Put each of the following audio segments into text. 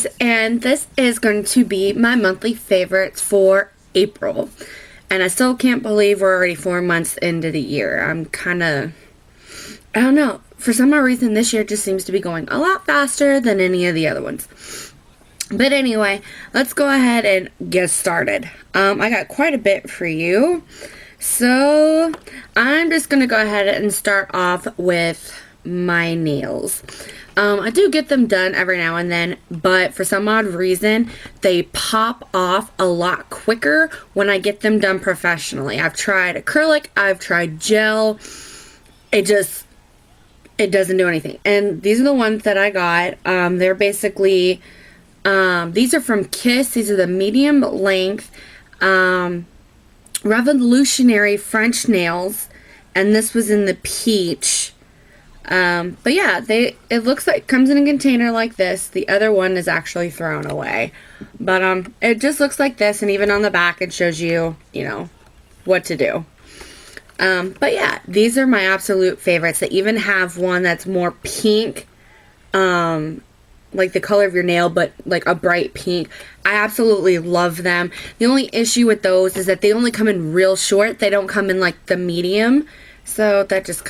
guys, and this is going to be my monthly favorites for April. And I still can't believe we're already 4 months into the year. I'm kind of, I don't know, for some odd reason this year just seems to be going a lot faster than any of the other ones. But anyway, let's go ahead and get started. I got quite a bit for you. So I'm just going to go ahead and start off with my nails. I do get them done every now and then, but for some odd reason, they pop off a lot quicker when I get them done professionally. I've tried acrylic, I've tried gel. It doesn't do anything. And these are the ones that I got. They're basically, these are from Kiss. These are the medium length, revolutionary French nails. And this was in the peach. But yeah, it looks like it comes in a container like this. The other one is actually thrown away. But, it just looks like this, and even on the back it shows you, what to do. But yeah, these are my absolute favorites. They even have one that's more pink, like the color of your nail, but like a bright pink. I absolutely love them. The only issue with those is that they only come in real short. They don't come in like the medium. So that just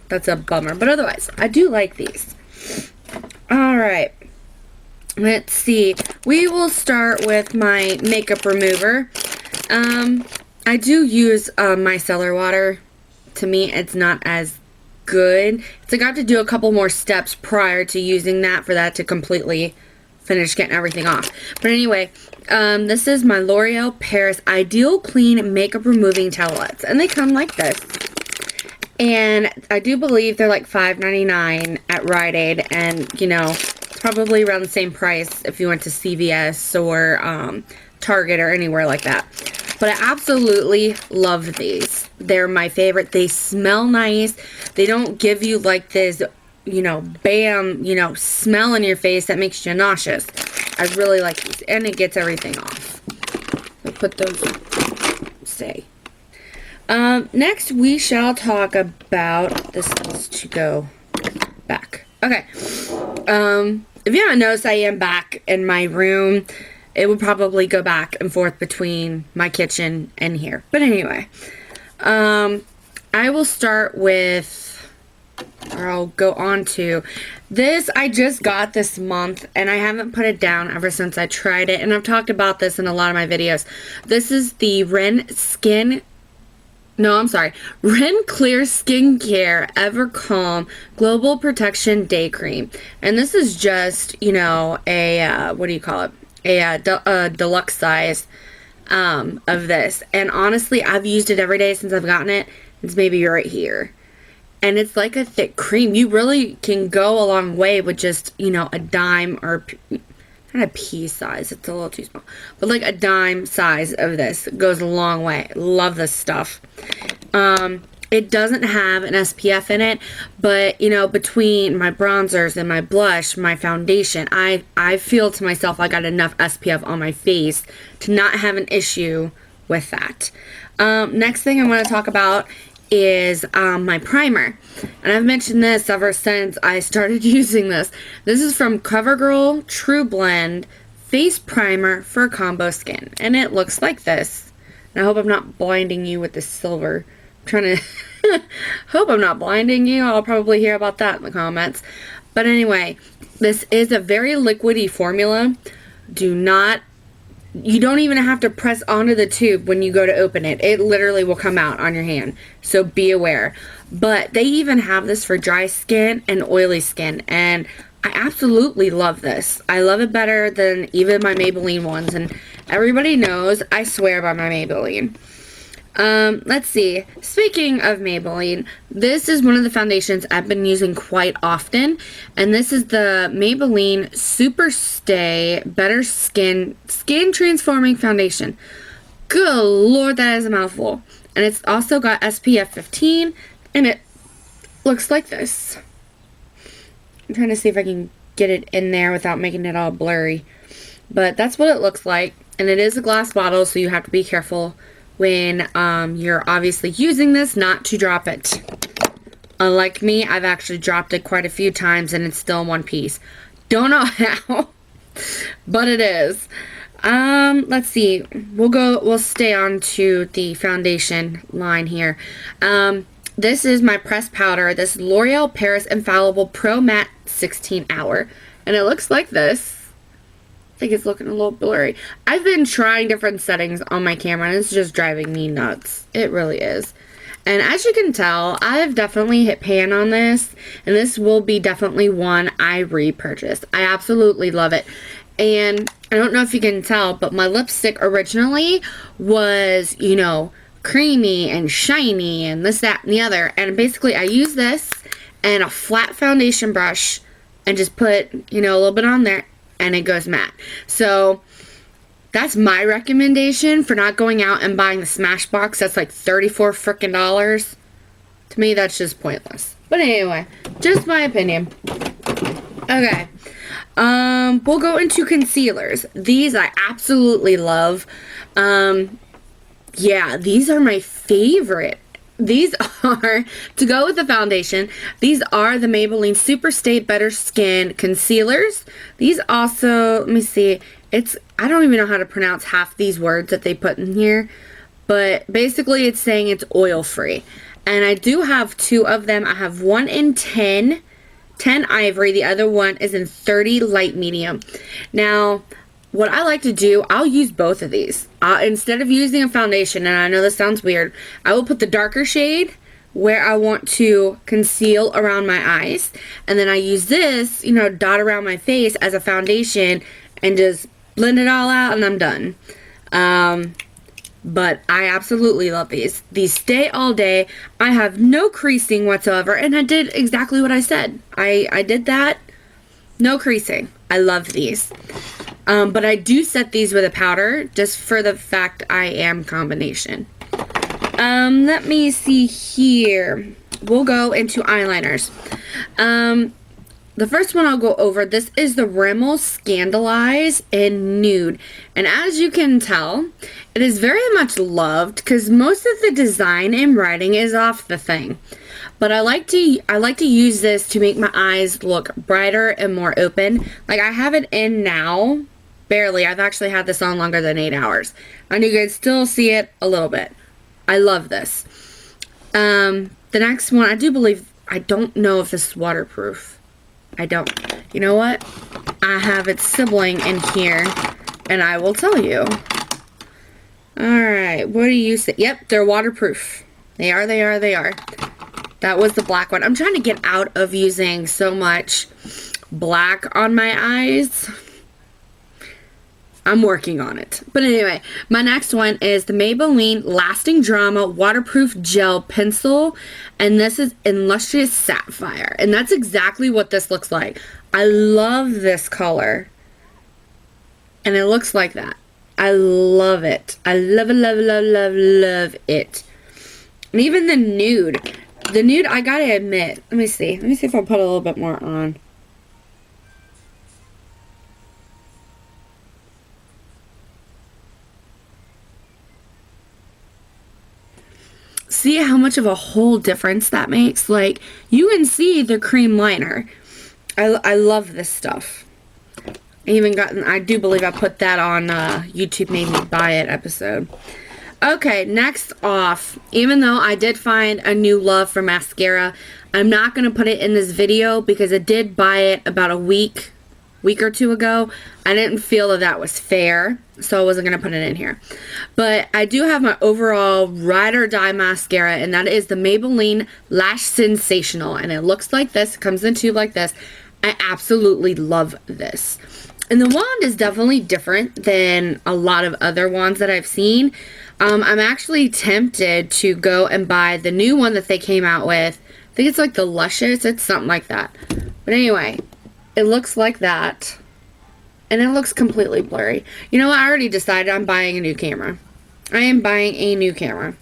that's a bummer. But otherwise, I do like these. Alright. Let's see. We will start with my makeup remover. I do use micellar water. To me, it's not as good. So I got to do a couple more steps prior to using that for that to completely finish getting everything off. But anyway, this is my L'Oreal Paris Ideal Clean Makeup Removing Towelettes. And they come like this. And I do believe they're like $5.99 at Rite Aid, and it's probably around the same price if you went to CVS or Target or anywhere like that. But I absolutely love these. They're my favorite. They smell nice. They don't give you like this, bam, smell in your face that makes you nauseous. I really like these, and it gets everything off. I'll put those, stay. Next we shall talk about, this needs to go back. Okay. If you haven't noticed, I am back in my room. It would probably go back and forth between my kitchen and here. But anyway, I will start with, or I'll go on to, this I just got this month, and I haven't put it down ever since I tried it. And I've talked about this in a lot of my videos. This is the Ren Clear Skincare Ever Calm Global Protection Day Cream. And this is just, a, what do you call it? A deluxe size of this. And honestly, I've used it every day since I've gotten it. It's maybe right here. And it's like a thick cream. You really can go a long way with just, a dime or not a pea size. It's a little too small. But like a dime size of this goes a long way. Love this stuff. It doesn't have an SPF in it, but between my bronzers and my blush, my foundation, I feel to myself I got enough SPF on my face to not have an issue with that. Next thing I want to talk about is my primer. And I've mentioned this ever since I started using this. This is from Covergirl truBLEND Face Primer for Combo Skin. And it looks like this. And I hope I'm not blinding you with the silver. I'm trying to hope I'm not blinding you. I'll probably hear about that in the comments. But anyway, this is a very liquidy formula. You don't even have to press onto the tube when you go to open it. It literally will come out on your hand. So be aware. But they even have this for dry skin and oily skin. And I absolutely love this. I love it better than even my Maybelline ones. And everybody knows I swear by my Maybelline. Let's see. Speaking of Maybelline, this is one of the foundations I've been using quite often, and this is the Maybelline Super Stay Better Skin Transforming Foundation. Good Lord, that is a mouthful. And it's also got SPF 15, and it looks like this. I'm trying to see if I can get it in there without making it all blurry. But that's what it looks like, and it is a glass bottle, so you have to be careful when you're obviously using this not to drop it. Unlike me, I've actually dropped it quite a few times and it's still in one piece. Don't know how. But it is. Let's see. We'll stay on to the foundation line here. This is my pressed powder. This is L'Oreal Paris Infallible Pro Matte 16 Hour. And it looks like this. I think it's looking a little blurry. I've been trying different settings on my camera, and it's just driving me nuts. It really is. And as you can tell, I've definitely hit pan on this, and this will be definitely one I repurchase. I absolutely love it. And I don't know if you can tell, but my lipstick originally was, you know, creamy and shiny and this, that, and the other. And basically I use this and a flat foundation brush and just put, you know, a little bit on there, and it goes matte. So that's my recommendation for not going out and buying the Smashbox. That's like $34 frickin' dollars. To me, that's just pointless. But anyway, just my opinion. Okay. We'll go into concealers. These I absolutely love. Yeah, these are my favorite. These are, to go with the foundation, these are the Maybelline Super Stay Better Skin Concealers. These also, let me see, I don't even know how to pronounce half these words that they put in here, but basically it's saying it's oil free. And I do have two of them. I have one in 10 Ivory, the other one is in 30 Light Medium. Now, what I like to do, I'll use both of these. Instead of using a foundation, and I know this sounds weird, I will put the darker shade where I want to conceal around my eyes. And then I use this, you know, dot around my face as a foundation and just blend it all out, and I'm done. But I absolutely love these. These stay all day. I have no creasing whatsoever, and I did exactly what I said. I did that. No creasing. I love these. But I do set these with a powder just for the fact I am combination. Let me see here. We'll go into eyeliners. The first one I'll go over, this is the Rimmel Scandaleyes in Nude. And as you can tell, it is very much loved because most of the design and writing is off the thing. But I like to use this to make my eyes look brighter and more open. Like I have it in now, barely. I've actually had this on longer than 8 hours. And you can still see it a little bit. I love this. The next one, I don't know if this is waterproof. I don't. You know what? I have its sibling in here, and I will tell you. Alright, what do you say? Yep, they're waterproof. They are. That was the black one. I'm trying to get out of using so much black on my eyes. I'm working on it. But anyway, my next one is the Maybelline Lasting Drama Waterproof Gel Pencil. And this is in Lustrous Sapphire. And that's exactly what this looks like. I love this color. And it looks like that. I love it. I love it. And even the nude. The nude, I gotta admit. Let me see. Let me see if I'll put a little bit more on. See how much of a whole difference that makes? Like, you can see the cream liner. I love this stuff. I do believe I put that on YouTube Made Me Buy It episode. Okay, next off, even though I did find a new love for mascara, I'm not going to put it in this video because I did buy it about a week or two ago. I didn't feel that was fair, so I wasn't going to put it in here. But I do have my overall ride or die mascara, and that is the Maybelline Lash Sensational. And it looks like this. It comes in a tube like this. I absolutely love this. And the wand is definitely different than a lot of other wands that I've seen. I'm actually tempted to go and buy the new one that they came out with. I think it's like the Luscious. It's something like that. But anyway, it looks like that. And it looks completely blurry. You know what? I already decided I'm buying a new camera. I am buying a new camera.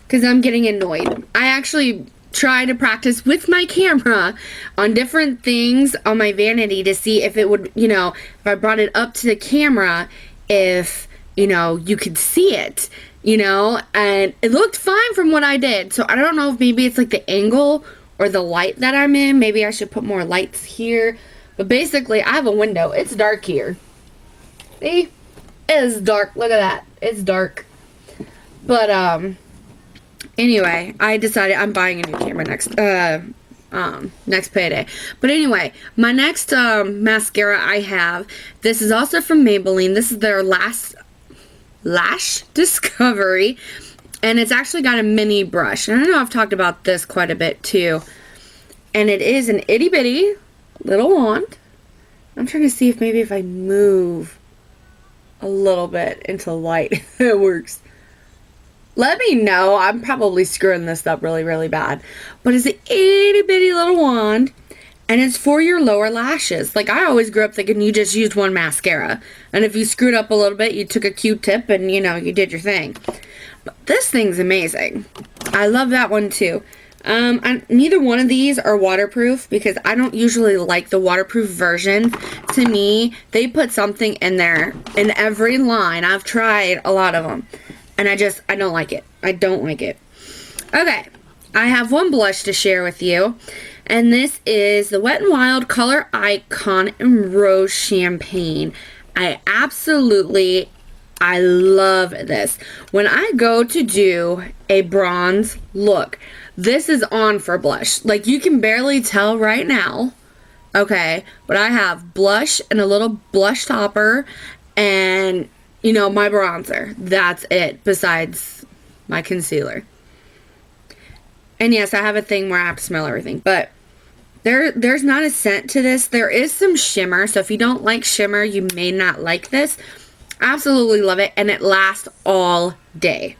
Because I'm getting annoyed. I actually try to practice with my camera on different things on my vanity to see if it would, you know, if I brought it up to the camera, if, you know, you could see it, you know, and it looked fine from what I did. So I don't know if maybe it's like the angle or the light that I'm in. Maybe I should put more lights here. But basically, I have a window. It's dark here. See? It is dark. Look at that. It's dark. But, anyway, I decided I'm buying a new camera next payday. But anyway, my next, mascara I have, this is also from Maybelline. This is their Lash Discovery. And it's actually got a mini brush. And I know I've talked about this quite a bit, too. And it is an itty bitty little wand. I'm trying to see if maybe if I move a little bit into light, it works. Let me know. I'm probably screwing this up really, really bad. But it's an itty bitty little wand. And it's for your lower lashes. Like, I always grew up thinking you just used one mascara. And if you screwed up a little bit, you took a Q-tip and, you know, you did your thing. But this thing's amazing. I love that one, too. Neither one of these are waterproof because I don't usually like the waterproof version. To me, they put something in there in every line. I've tried a lot of them. And I don't like it. I don't like it. Okay. I have one blush to share with you. And this is the Wet n Wild Color Icon in Rose Champagne. I love this. When I go to do a bronze look, this is on for blush. Like, you can barely tell right now. Okay. But I have blush and a little blush topper and, you know, my bronzer. That's it, besides my concealer. And yes, I have a thing where I have to smell everything. But there's not a scent to this. There is some shimmer. So if you don't like shimmer, you may not like this. Absolutely love it. And it lasts all day.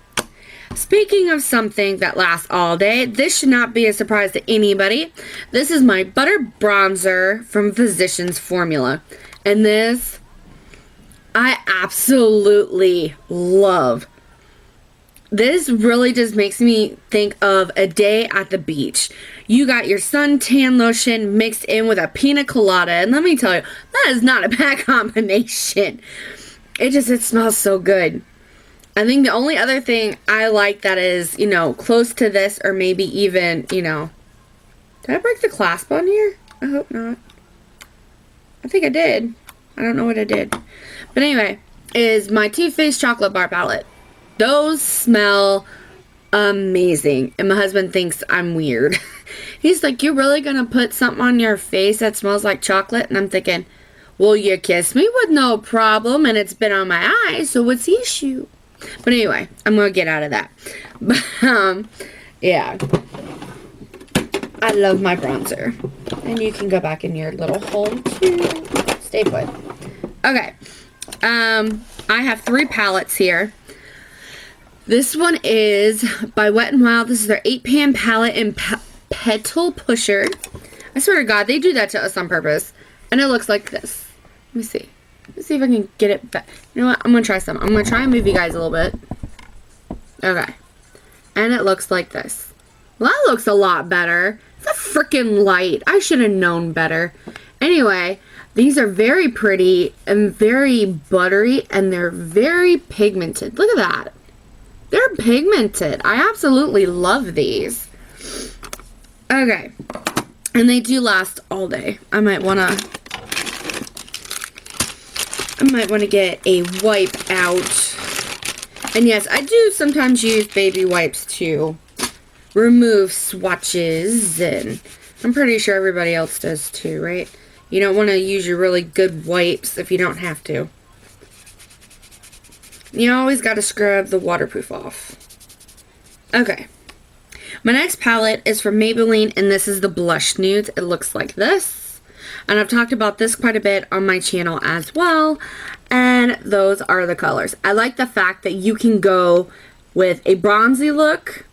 Speaking of something that lasts all day, this should not be a surprise to anybody. This is my Butter Bronzer from Physicians Formula. And this, I absolutely love. This really just makes me think of a day at the beach. You got your suntan lotion mixed in with a pina colada. And let me tell you, that is not a bad combination. It smells so good. I think the only other thing I like that is, you know, close to this or maybe even, you know. Did I break the clasp on here? I hope not. I think I did. I don't know what I did. But anyway, is my Too Faced Chocolate Bar Palette. Those smell amazing. And my husband thinks I'm weird. He's like, you're really going to put something on your face that smells like chocolate? And I'm thinking, well, you kiss me with no problem. And it's been on my eyes. So what's the issue? But anyway, I'm going to get out of that. But, yeah. I love my bronzer. And you can go back in your little hole too. Stay put. Okay. I have 3 palettes here. This one is by Wet n Wild. This is their 8-pan palette in Petal Pusher. I swear to God, they do that to us on purpose. And it looks like this. Let me see. Let's see if I can get it back. You know what? I'm going to try some. I'm going to try and move you guys a little bit. Okay. And it looks like this. Well, that looks a lot better. It's a freaking light. I should have known better. Anyway, these are very pretty and very buttery. And they're very pigmented. Look at that. They're pigmented. I absolutely love these. Okay. And they do last all day. I might want to get a wipe out. And yes, I do sometimes use baby wipes to remove swatches. And I'm pretty sure everybody else does too, right? You don't want to use your really good wipes if you don't have to. You always got to scrub the waterproof off. Okay. My next palette is from Maybelline, and this is the Blush Nudes. It looks like this. And I've talked about this quite a bit on my channel as well. And those are the colors. I like the fact that you can go with a bronzy look,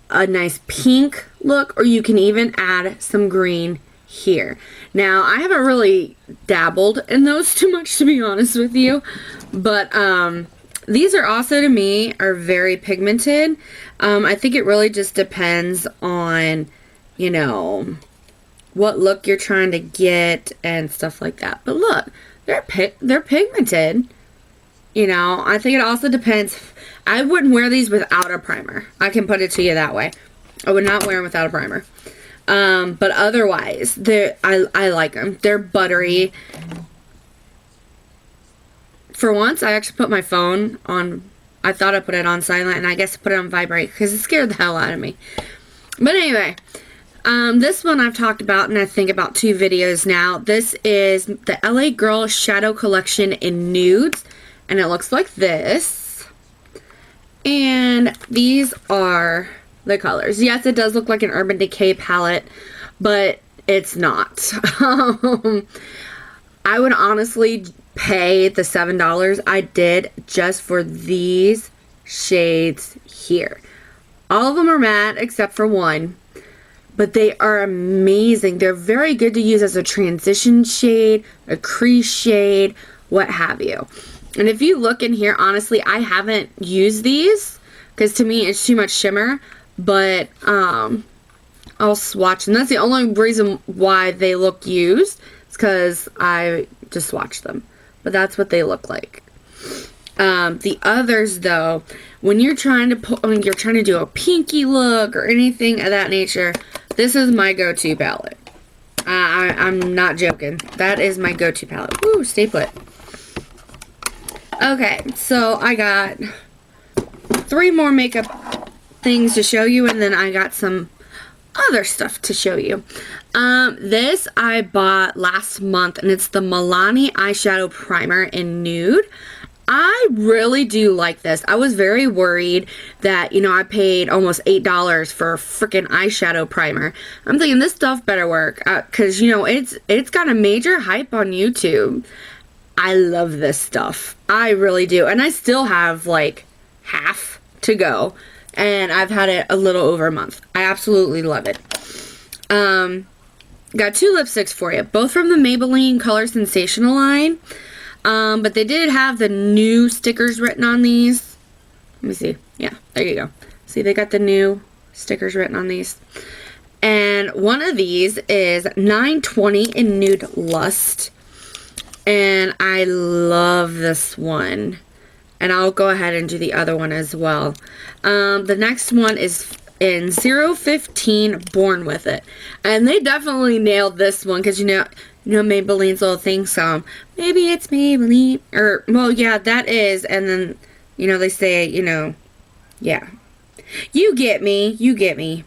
a nice pink look, or you can even add some green here. Now, I haven't really dabbled in those too much, to be honest with you. But, these are also, to me, are very pigmented. I think it really just depends on, you know, what look you're trying to get and stuff like that. But look, they're pigmented. You know, I think it also depends. I wouldn't wear these without a primer. I can put it to you that way. I would not wear them without a primer. But otherwise, I like them. They're buttery. for once, I actually put my phone on, I thought I put it on silent, and I guess I put it on vibrate because it scared the hell out of me. But anyway, this one I've talked about, and I think about 2 videos now. This is the LA Girl Shadow Collection in Nudes, and it looks like this. And these are the colors. Yes, it does look like an Urban Decay palette, but it's not. I would honestly pay the $7 I did just for these shades here. All of them are matte except for one, but they are amazing. They're very good to use as a transition shade, a crease shade, what have you. And if you look in here, honestly, I haven't used these because to me it's too much shimmer, but I'll swatch, and that's the only reason why they look used. It's because I just swatched them. But that's what they look like. The others, though, when you're trying to do a pinky look or anything of that nature, this is my go-to palette. I'm not joking. That is my go-to palette. Woo, stay put. Okay, so I got 3 more makeup things to show you, and then I got some other stuff to show you. This I bought last month, and it's the Milani eyeshadow primer in Nude. I really do like this. I was very worried that, you know, I paid almost $8 for a freaking eyeshadow primer. I'm thinking this stuff better work, because, you know, it's got a major hype on YouTube. I love this stuff. I really do. And I still have like half to go. And I've had it a little over a month. I absolutely love it. Got 2 lipsticks for you. Both from the Maybelline Color Sensational line. But they did have the new stickers written on these. Let me see. Yeah, there you go. See, they got the new stickers written on these. And one of these is 920 in Nude Lust. And I love this one. And I'll go ahead and do the other one as well. The next one is in 015 Born With It. And they definitely nailed this one because, you know Maybelline's little thing song. Maybe it's Maybelline. Or, well, yeah, that is. And then, you know, they say, you know, yeah. You get me. You get me.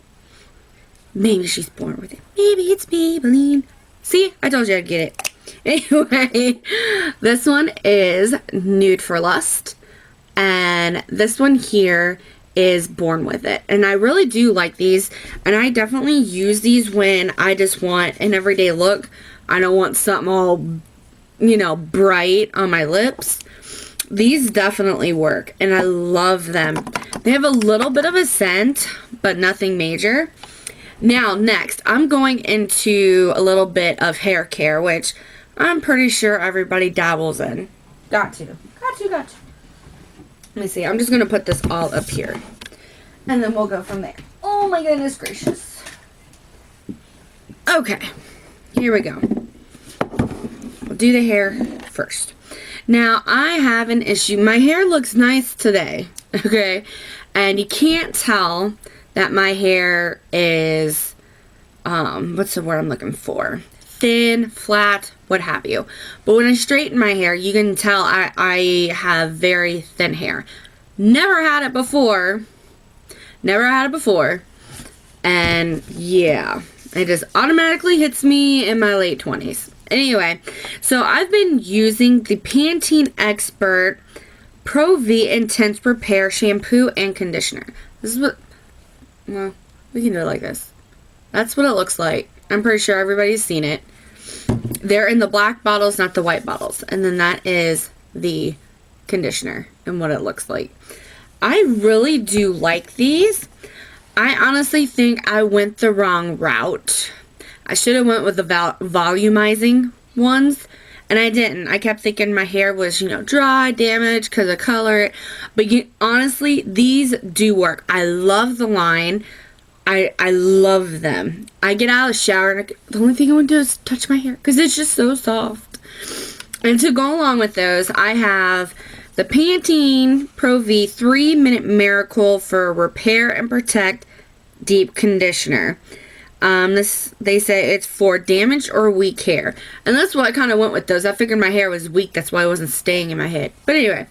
Maybe she's born with it. Maybe it's Maybelline. See? I told you I'd get it. Anyway, this one is Nude for Lust. And this one here is Born With It. And I really do like these. And I definitely use these when I just want an everyday look. I don't want something all, you know, bright on my lips. These definitely work. And I love them. They have a little bit of a scent, but nothing major. Now, next, I'm going into a little bit of hair care, which I'm pretty sure everybody dabbles in. Got to. Let me see. I'm just going to put this all up here. And then we'll go from there. Oh my goodness gracious. Okay. Here we go. We'll do the hair first. Now, I have an issue. My hair looks nice today. Okay. And you can't tell that my hair is, what's the word I'm looking for? Thin, flat, what have you. But when I straighten my hair, you can tell I have very thin hair. Never had it before. And yeah, it just automatically hits me in my late 20s. Anyway, so I've been using the Pantene Expert Pro V Intense Repair Shampoo and Conditioner. This is what, well, we can do it like this. That's what it looks like. I'm pretty sure everybody's seen it. They're in the black bottles, not the white bottles. And then that is the conditioner and what it looks like. I really do like these. I honestly think I went the wrong route. I should have went with the volumizing ones. And I didn't. I kept thinking my hair was, you know, dry, damaged because of color. But honestly, these do work. I love the line. I love them. I get out of the shower and the only thing I want to do is touch my hair because it's just so soft. And to go along with those, I have the Pantene Pro V 3-Minute Miracle for Repair and Protect Deep Conditioner. They say it's for damaged or weak hair. And that's why I kind of went with those. I figured my hair was weak. That's why it wasn't staying in my head. But anyway,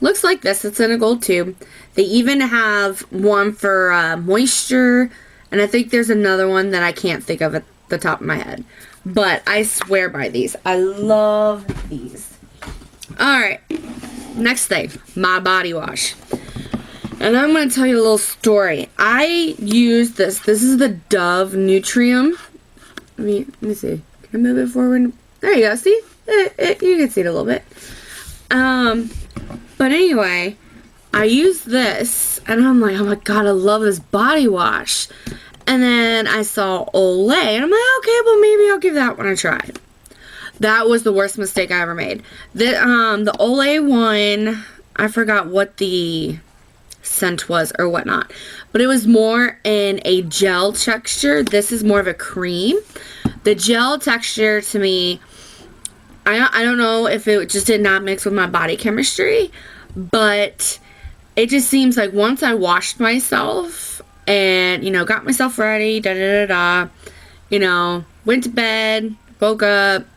looks like this. It's in a gold tube. They even have one for moisture. And I think there's another one that I can't think of at the top of my head. But I swear by these. I love these. Alright. Next thing. My body wash. And I'm going to tell you a little story. I use this. This is the Dove Nutrium. Let me see. Can I move it forward? There you go. See? You can see it a little bit. But anyway, I use this. And I'm like, oh my god, I love this body wash. And then I saw Olay. And I'm like, okay, well maybe I'll give that one a try. That was the worst mistake I ever made. The Olay one, I forgot what the scent was or whatnot, but it was more in a gel texture. This is more of a cream. The gel texture to me, I don't know if it just did not mix with my body chemistry, but it just seems like once I washed myself and, you know, got myself ready, you know, went to bed, woke up,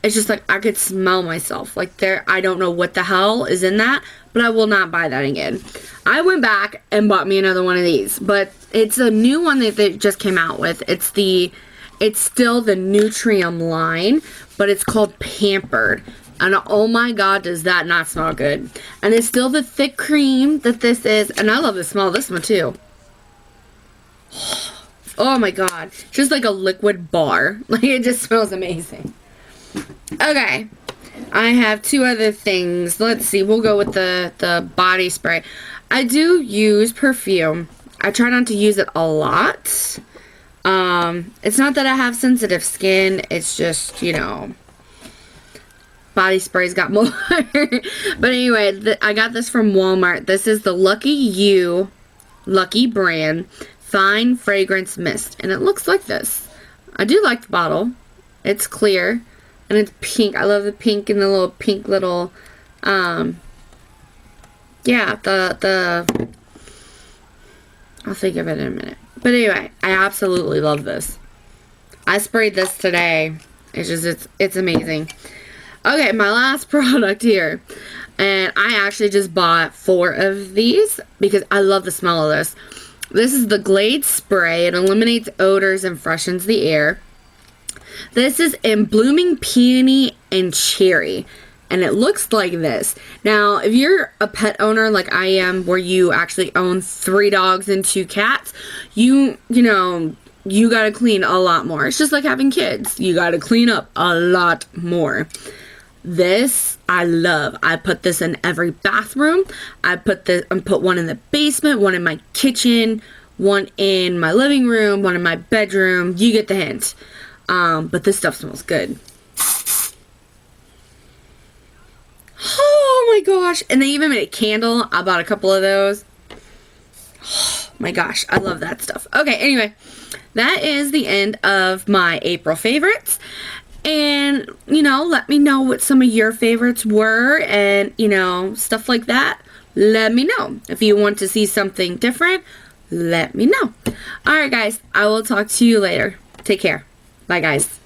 it's just like I could smell myself. Like I don't know what the hell is in that, but I will not buy that again. I went back and bought me another one of these, but it's a new one that they just came out with. It's still the Nutrium line, but it's called Pampered. And oh my god, does that not smell good. And it's still the thick cream that this is, and I love the smell of this one too. Oh my god, just like a liquid bar. Like it just smells amazing. Okay, I have two other things. Let's see, we'll go with the body spray. I do use perfume. I try not to use it a lot. It's not that I have sensitive skin. It's just, you know, body sprays got more. But anyway, I got this from Walmart. This is the Lucky You Lucky brand Fine Fragrance Mist. And it looks like this. I do like the bottle. It's clear. And it's pink. I love the pink and the little pink little, yeah, I'll think of it in a minute. But anyway, I absolutely love this. I sprayed this today. It's amazing. Okay, my last product here. And I actually just bought 4 of these because I love the smell of this. This is the Glade Spray. It eliminates odors and freshens the air. This is in Blooming Peony and Cherry. And it looks like this. Now, if you're a pet owner like I am, where you actually own 3 dogs and 2 cats, you know, you gotta clean a lot more. It's just like having kids. You gotta clean up a lot more. This, I love. I put this in every bathroom. I put one in the basement, one in my kitchen, one in my living room, one in my bedroom. You get the hint. But this stuff smells good. Oh my gosh. And they even made a candle. I bought a couple of those. Oh my gosh. I love that stuff. Okay, anyway. That is the end of my April favorites. And, you know, let me know what some of your favorites were and, you know, stuff like that. Let me know. If you want to see something different, let me know. Alright, guys. I will talk to you later. Take care. Bye, guys.